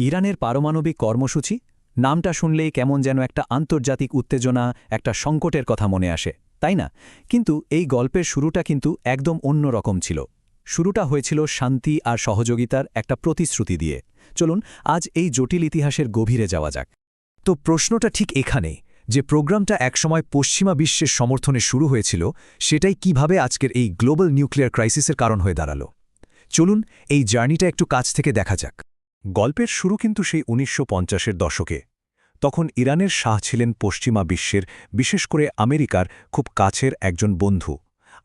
ইরানের পারমাণবিক কর্মসূচি নামটা শুনলেই কেমন যেন একটা আন্তর্জাতিক উত্তেজনা, একটা সংকটের কথা মনে আসে, তাই না? কিন্তু এই গল্পের শুরুটা কিন্তু একদম অন্য রকম ছিল। শুরুটা হয়েছিল শান্তি আর সহযোগিতার একটা প্রতিশ্রুতি দিয়ে। চলুন আজ এই জটিল ইতিহাসের গভীরে যাওয়া যাক। তো প্রশ্নটা ঠিক এখানে, যে প্রোগ্রামটা একসময় পশ্চিমা বিশ্বের সমর্থনে শুরু হয়েছিল, সেটাই কিভাবে আজকের এই গ্লোবাল নিউক্লিয়ার ক্রাইসিসের কারণ হয়ে দাঁড়ালো। চলুন এই জার্নিটা একটু কাছ থেকে দেখা যাক। গল্পের শুরু কিন্তু সেই ১৯৫০-এর দশকে। তখন ইরানের শাহ ছিলেন পশ্চিমা বিশ্বের, বিশেষ করে আমেরিকার খুব কাছের একজন বন্ধু,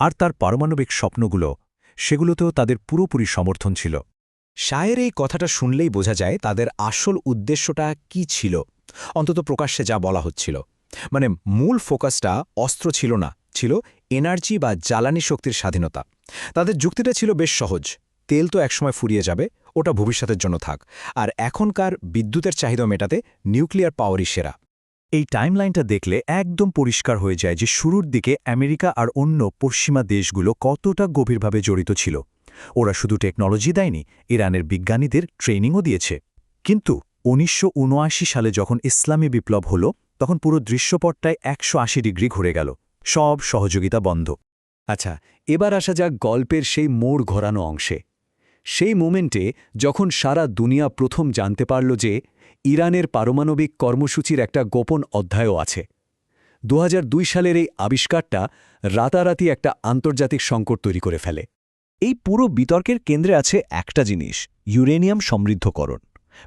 আর তার পারমাণবিক স্বপ্নগুলো, সেগুলোতেও তাদের পুরোপুরি সমর্থন ছিল। শাহের এই কথাটা শুনলেই বোঝা যায় তাদের আসল উদ্দেশ্যটা কি ছিল, অন্তত প্রকাশ্যে যা বলা হচ্ছিল। মানে মূল ফোকাসটা অস্ত্র ছিল না, ছিল এনার্জি বা জ্বালানি শক্তির স্বাধীনতা। তাদের যুক্তিটা ছিল বেশ সহজ, তেল তো একসময় ফুরিয়ে যাবে, ওটা ভবিষ্যতের জন্য থাক, আর এখনকার বিদ্যুতের চাহিদা মেটাতে নিউক্লিয়ার পাওয়ারই সেরা। এই টাইমলাইনটা দেখলে একদম পরিষ্কার হয়ে যায় যে শুরুর দিকে আমেরিকা আর অন্য পশ্চিমা দেশগুলো কতটা গভীরভাবে জড়িত ছিল। ওরা শুধু টেকনোলজি দেয়নি, ইরানের বিজ্ঞানীদের ট্রেনিংও দিয়েছে। কিন্তু ১৯৭৯ সালে যখন ইসলামী বিপ্লব হলো, তখন পুরো দৃশ্যপটটায় ১৮০ ডিগ্রি ঘুরে গেল। সব সহযোগিতা বন্ধ। আচ্ছা, এবার আসা যাক গল্পের সেই মোড় ঘোরানো অংশে। সেই মোমেন্টে যখন সারা দুনিয়া প্রথম জানতে পারল যে ইরানের পারমাণবিক কর্মসূচির একটা গোপন অধ্যায়ও আছে। ২০০২ সালের এই আবিষ্কারটা রাতারাতি একটা আন্তর্জাতিক সংকট তৈরি করে ফেলে। এই পুরো বিতর্কের কেন্দ্রে আছে একটা জিনিস, ইউরেনিয়াম সমৃদ্ধকরণ।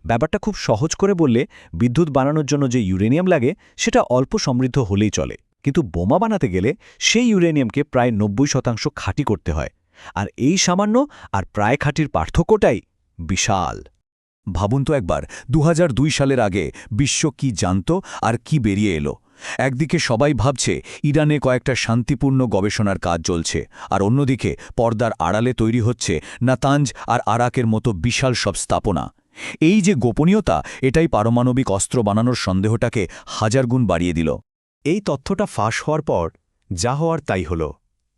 ব্যাপারটা খুব সহজ করে বললে, বিদ্যুৎ বানানোর জন্য যে ইউরেনিয়াম লাগে সেটা অল্প সমৃদ্ধ হলেই চলে, কিন্তু বোমা বানাতে গেলে সেই ইউরেনিয়ামকে প্রায় ৯০% খাঁটি করতে হয়। আর এই সামান্য আর প্রায় খাঁটির পার্থক্যটাই বিশাল। ভাবুন তো একবার, ২০০২ সালের আগে বিশ্ব কি জানত আর কি বেরিয়ে এলো। একদিকে সবাই ভাবছে ইরানে কয়েকটা শান্তিপূর্ণ গবেষণার কাজ চলছে, আর অন্যদিকে পর্দার আড়ালে তৈরি হচ্ছে নাতাঞ্জ আর আরাকের মতো বিশাল সব স্থাপনা। এই যে গোপনীয়তা, এটাই পারমাণবিক অস্ত্র বানানোর সন্দেহটাকে হাজার গুণ বাড়িয়ে দিল। এই তথ্যটা ফাঁস হওয়ার পর যা হওয়ার তাই হল।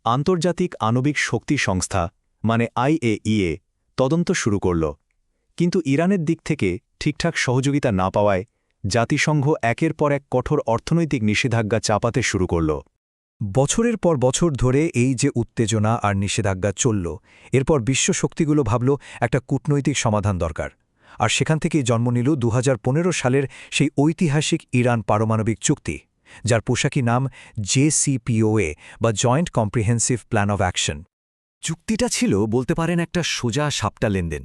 আন্তর্জাতিক আণবিক শক্তি সংস্থা মানে IAEA তদন্ত শুরু করল। কিন্তু ইরানের দিক থেকে ঠিকঠাক সহযোগিতা না পাওয়ায় জাতিসংঘ একের পর এক কঠোর অর্থনৈতিক নিষেধাজ্ঞা চাপাতে শুরু করল। বছরের পর বছর ধরে এই যে উত্তেজনা আর নিষেধাজ্ঞা চলল, এরপর বিশ্ব শক্তিগুলো ভাবল একটা কূটনৈতিক সমাধান দরকার। আর সেখান থেকেই জন্ম নিল ২০১৫ সালের সেই ঐতিহাসিক ইরান পারমাণবিক চুক্তি, যার পোশাকি নাম JCPOA বা joint comprehensive plan of action. চুক্তিটা ছিল বলতে পারেন একটা সোজা সাপটা লেনদেন।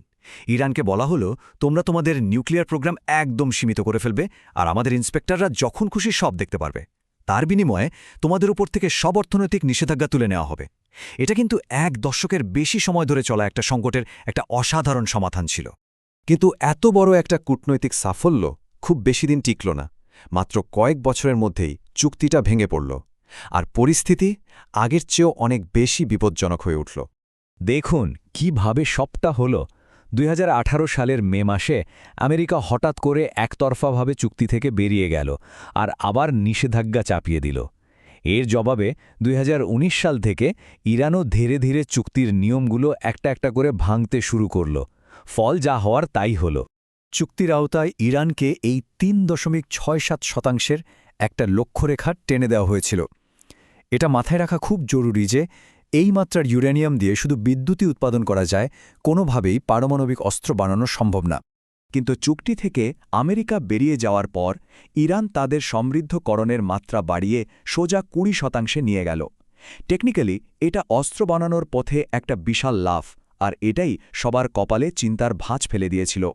ইরানকে বলা হলো, তোমরা তোমাদের নিউক্লিয়ার প্রোগ্রাম একদম সীমিত করে ফেলবে, আর আমাদের ইন্সপেক্টররা যখন খুশি সব দেখতে পারবে। তার বিনিময়ে তোমাদের উপর থেকে সব অর্থনৈতিক নিষেধাজ্ঞা তুলে নেওয়া হবে। এটা কিন্তু ১ দশকের বেশি সময় ধরে চলা একটা সংকটের একটা অসাধারণ সমাধান ছিল। কিন্তু এত বড় একটা কূটনৈতিক সাফল্য খুব বেশি দিন টিকল না। মাত্র কয়েক বছরের মধ্যেই চুক্তিটা ভেঙে পড়ল, আর পরিস্থিতি আগের চেয়েও অনেক বেশি বিপজ্জনক হয়ে উঠল। দেখুন কিভাবে সবটা হলো। ২০১৮ সালের মে মাসে আমেরিকা হঠাৎ করে একতরফাভাবে চুক্তি থেকে বেরিয়ে গেল আর আবার নিষেধাজ্ঞা চাপিয়ে দিল। এর জবাবে ২০১৯ সাল থেকে ইরানও ধীরে ধীরে চুক্তির নিয়মগুলো একটা একটা করে ভাঙতে শুরু করল। ফল যা হওয়ার তাই হল। চুক্তির আওতায় ইরানকে এই ৩.৬৭% একটা লক্ষ্যরেখা টেনে দেওয়া হয়েছিল। এটা মাথায় রাখা খুব জরুরি যে এই মাত্রার ইউরেনিয়াম দিয়ে শুধু বিদ্যুৎই উৎপাদন করা যায়, কোনোভাবেই পারমাণবিক অস্ত্র বানানো সম্ভব না। কিন্তু চুক্তি থেকে আমেরিকা বেরিয়ে যাওয়ার পর ইরান তাদের সমৃদ্ধকরণের মাত্রা বাড়িয়ে সোজা ২০% নিয়ে গেল। টেকনিক্যালি এটা অস্ত্র বানানোর পথে একটা বিশাল লাফ, আর এটাই সবার কপালে চিন্তার ভাঁজ ফেলে দিয়েছিল।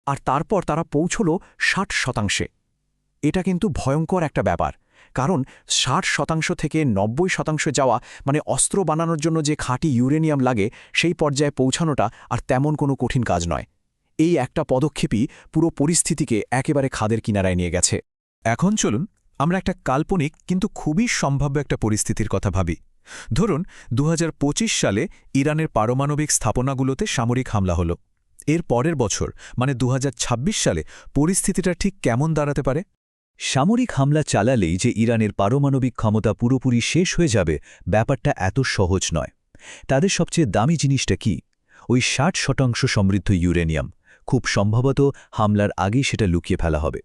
আর তারপর তারা পৌঁছল ৬০%। এটা কিন্তু ভয়ঙ্কর একটা ব্যাপার, কারণ ৬০% থেকে ৯০% যাওয়া মানে অস্ত্র বানানোর জন্য যে খাঁটি ইউরেনিয়াম লাগে সেই পর্যায়ে পৌঁছানোটা আর তেমন কোনো কঠিন কাজ নয়। এই একটা পদক্ষেপই পুরো পরিস্থিতিকে একেবারে খাদের কিনারায় নিয়ে গেছে। এখন চলুন আমরা একটা কাল্পনিক কিন্তু খুবই সম্ভাব্য একটা পরিস্থিতির কথা ভাবি। ধরুন ২০২৫ সালে ইরানের পারমাণবিক স্থাপনাগুলোতে সামরিক হামলা হলো। এর পরের বছর মানে ২০২৬ সালে পরিস্থিতিটা ঠিক কেমন দাঁড়াতে পারে? সামরিক হামলা চালালেই যে ইরানের পারমাণবিক ক্ষমতা পুরোপুরি শেষ হয়ে যাবে, ব্যাপারটা এত সহজ নয়। তাদের সবচেয়ে দামি জিনিসটা কি? ওই ৬০% সমৃদ্ধ ইউরেনিয়াম, খুব সম্ভবত হামলার আগেই সেটা লুকিয়ে ফেলা হবে।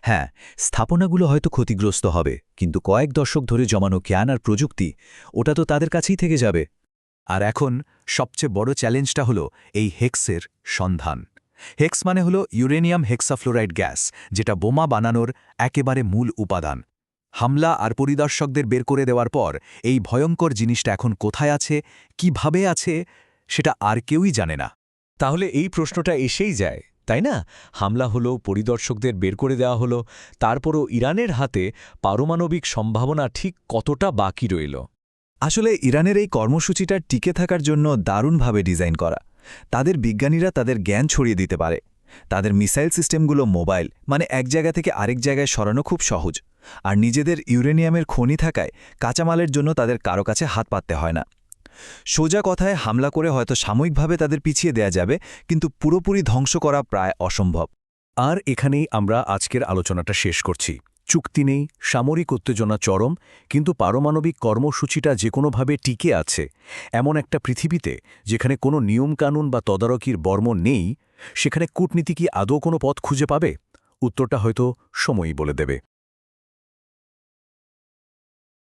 হ্যাঁ, স্থাপনাগুলো হয়তো ক্ষতিগ্রস্ত হবে, কিন্তু কয়েক দশক ধরে জমানো জ্ঞান আর প্রযুক্তি ওটা তো তাদের কাছেই থেকে যাবে। আর এখন সবচেয়ে বড় চ্যালেঞ্জটা হলো এই হেক্সের সন্ধান। হেক্স মানে হলো ইউরেনিয়াম হেক্সাফ্লোরাইড গ্যাস, যেটা বোমা বানানোর একেবারে মূল উপাদান। হামলা আর পরিদর্শকদের বের করে দেওয়ার পর এই ভয়ঙ্কর জিনিসটা এখন কোথায় আছে, কিভাবে আছে, সেটা আর কেউই জানে না। তাহলে এই প্রশ্নটা এসেই যায়, তাই না? হামলা হলো, পরিদর্শকদের বের করে দেওয়া হলো, তারপরও ইরানের হাতে পারমাণবিক সম্ভাবনা ঠিক কতটা বাকি রইল? আসলে ইরানের এই কর্মসূচিটা টিকে থাকার জন্য দারুণভাবে ডিজাইন করা। তাদের বিজ্ঞানীরা তাদের জ্ঞান ছড়িয়ে দিতে পারে। তাদের মিসাইল সিস্টেমগুলো মোবাইল, মানে এক জায়গা থেকে আরেক জায়গায় সরানো খুব সহজ। আর নিজেদের ইউরেনিয়ামের খনি থাকায় কাঁচামালের জন্য তাদের কারো কাছে হাত পাততে হয় না। সোজা কথায় হামলা করে হয়তো সাময়িকভাবে তাদের পিছিয়ে দেয়া যাবে, কিন্তু পুরোপুরি ধ্বংস করা প্রায় অসম্ভব। আর এখানেই আমরা আজকের আলোচনাটা শেষ করছি। চুক্তি নেই, সামরিক উত্তেজনা চরম, কিন্তু পারমাণবিক কর্মসূচিটা যে কোনোভাবে টিকে আছে। এমন একটা পৃথিবীতে যেখানে কোনো নিয়মকানুন বা তদারকির বর্ম নেই, সেখানে কূটনীতি কি আদৌ কোনো পথ খুঁজে পাবে? উত্তরটা হয়তো সময়ই বলে দেবে।